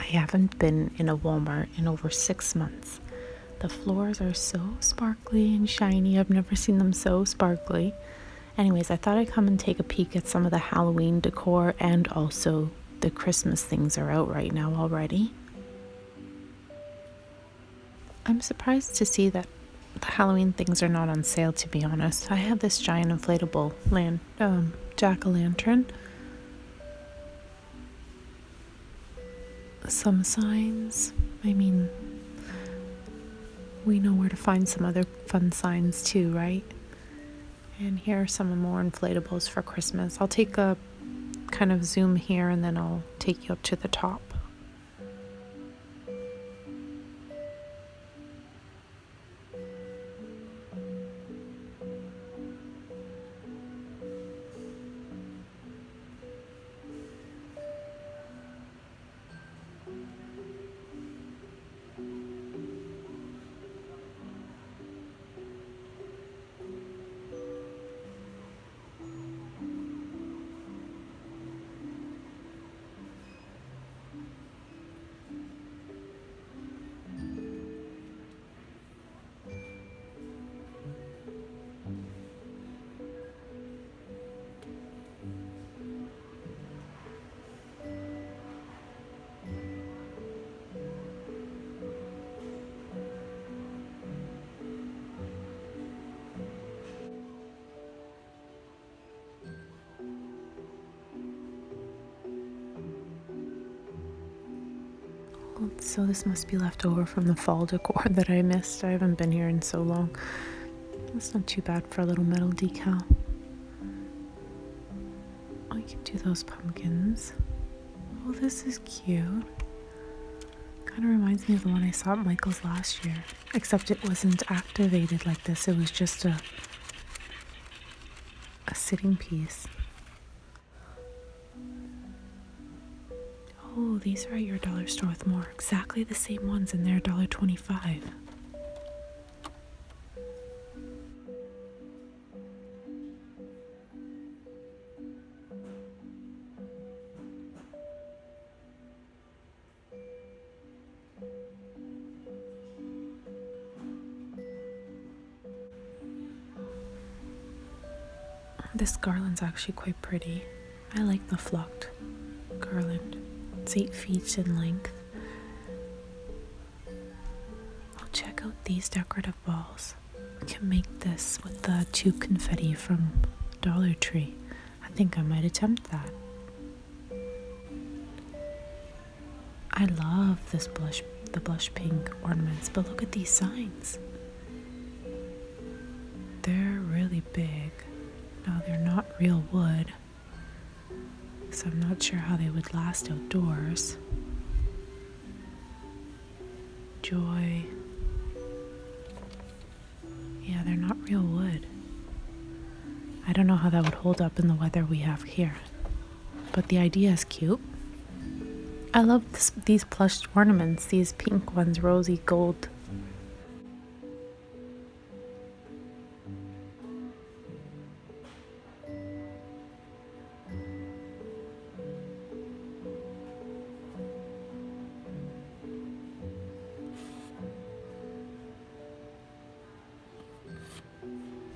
I haven't been in a Walmart in over 6 months. The floors are so sparkly and shiny. I've never seen them so sparkly. Anyways, I thought I'd come and take a peek at some of the Halloween decor, and also the Christmas things are out right now already. I'm surprised to see that the Halloween things are not on sale, to be honest. I have this giant inflatable jack-o'-lantern. Some signs. I mean, we know where to find some other fun signs too, right? And here are some more inflatables for Christmas. I'll take a kind of zoom here and then I'll take you up to the top. So this must be left over from the fall decor that I missed. I haven't been here in so long. It's not too bad for a little metal decal. I can do those pumpkins. Oh, this is cute. Kind of reminds me of the one I saw at Michael's last year, except it wasn't activated like this. It was just a sitting piece. Oh, these are at your dollar store with more. Exactly the same ones, and they're $1.25. This garland's actually quite pretty. I like the flocked garland. It's 8 feet in length. Oh, check out these decorative balls. We can make this with the 2 confetti from Dollar Tree. I think I might attempt that. I love the blush pink ornaments, but look at these signs. They're really big. Now, they're not real wood, so I'm not sure how they would last outdoors. Joy. Yeah, they're not real wood. I don't know how that would hold up in the weather we have here, but the idea is cute. I love these plush ornaments, these pink ones, rosy gold.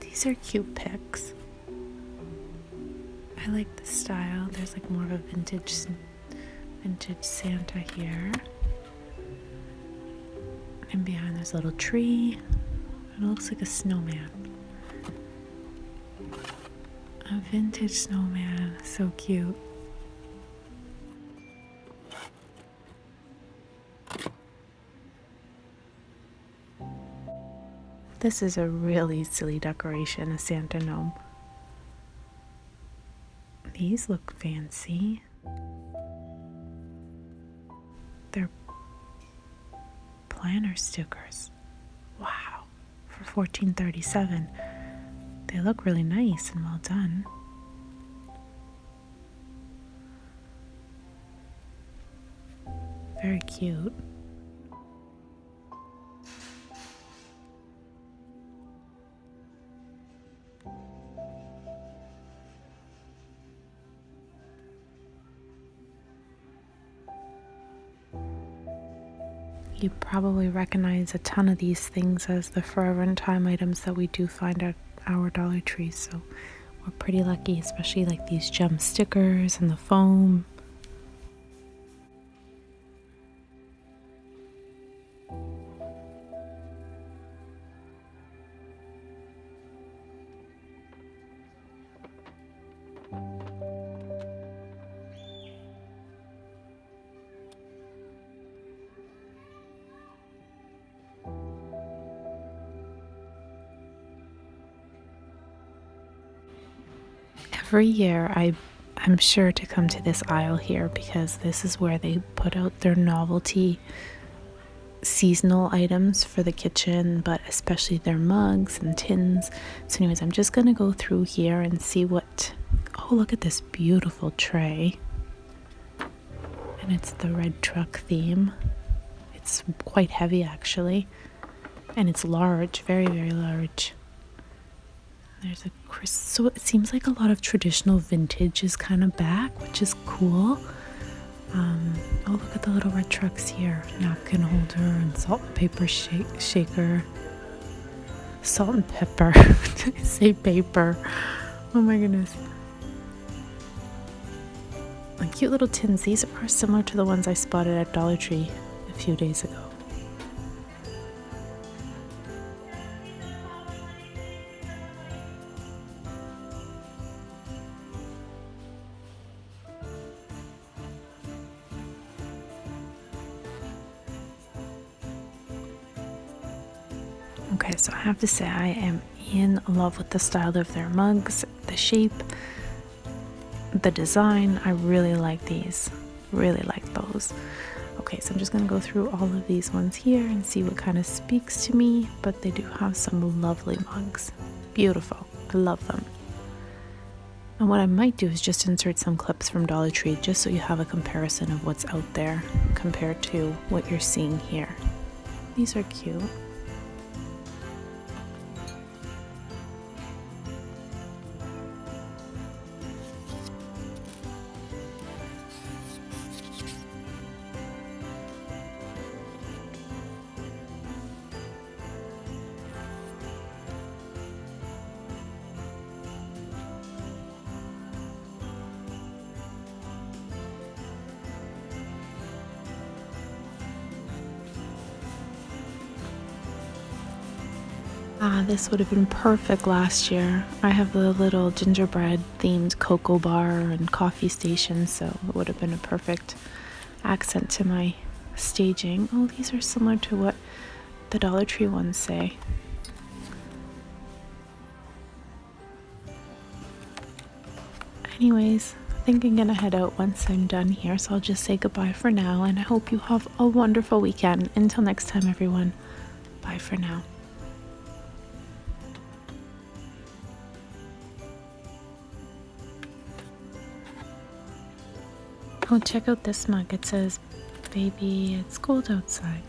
These are cute pics. I like the style. There's like more of a vintage Santa here. And behind there's a little tree. It looks like a snowman. A vintage snowman. So cute. This is a really silly decoration, a Santa gnome. These look fancy. They're planner stickers. Wow, for $14.37. They look really nice and well done. Very cute. You probably recognize a ton of these things as the forever and time items that we do find at our Dollar Tree, so we're pretty lucky, especially like these gem stickers and the foam. Every year I'm sure to come to this aisle here because this is where they put out their novelty seasonal items for the kitchen, but especially their mugs and tins. So anyways, I'm just gonna go through here and see what... Oh, look at this beautiful tray. And it's the red truck theme. It's quite heavy actually, and it's large, very, very large. There's a so it seems like a lot of traditional vintage is kind of back, which is cool. Oh, look at the little red trucks here. Napkin holder and salt and pepper shaker. Salt and pepper. I say paper. Oh my goodness. Like cute little tins. These are similar to the ones I spotted at Dollar Tree a few days ago. Okay, so I have to say I am in love with the style of their mugs, the shape, the design. I really like these. Really like those. Okay, so I'm just going to go through all of these ones here and see what kind of speaks to me, but they do have some lovely mugs. Beautiful. I love them. And what I might do is just insert some clips from Dollar Tree just so you have a comparison of what's out there compared to what you're seeing here. These are cute. This would have been perfect last year. I have the little gingerbread themed cocoa bar and coffee station, so it would have been a perfect accent to my staging. Oh, these are similar to what the Dollar Tree ones say. Anyways, I think I'm gonna head out once I'm done here, so I'll just say goodbye for now, and I hope you have a wonderful weekend. Until next time, everyone. Bye for now. Oh, check out this mug. It says, "Baby, it's cold outside."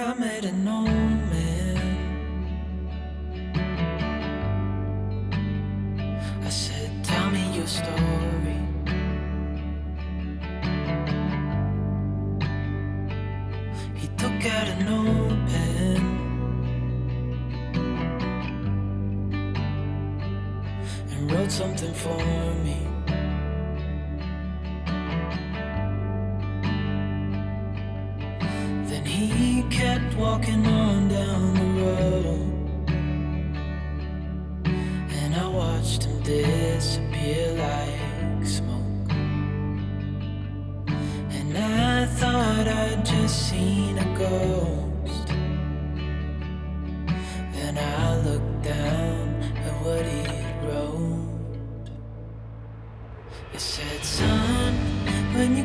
I met an old man. I said, tell me your story. He took out a notepad and wrote something for me. Then he kept walking on down the road, and I watched him disappear like smoke. And I thought I'd just seen a ghost. Then I looked down at what he wrote. It said, son, when you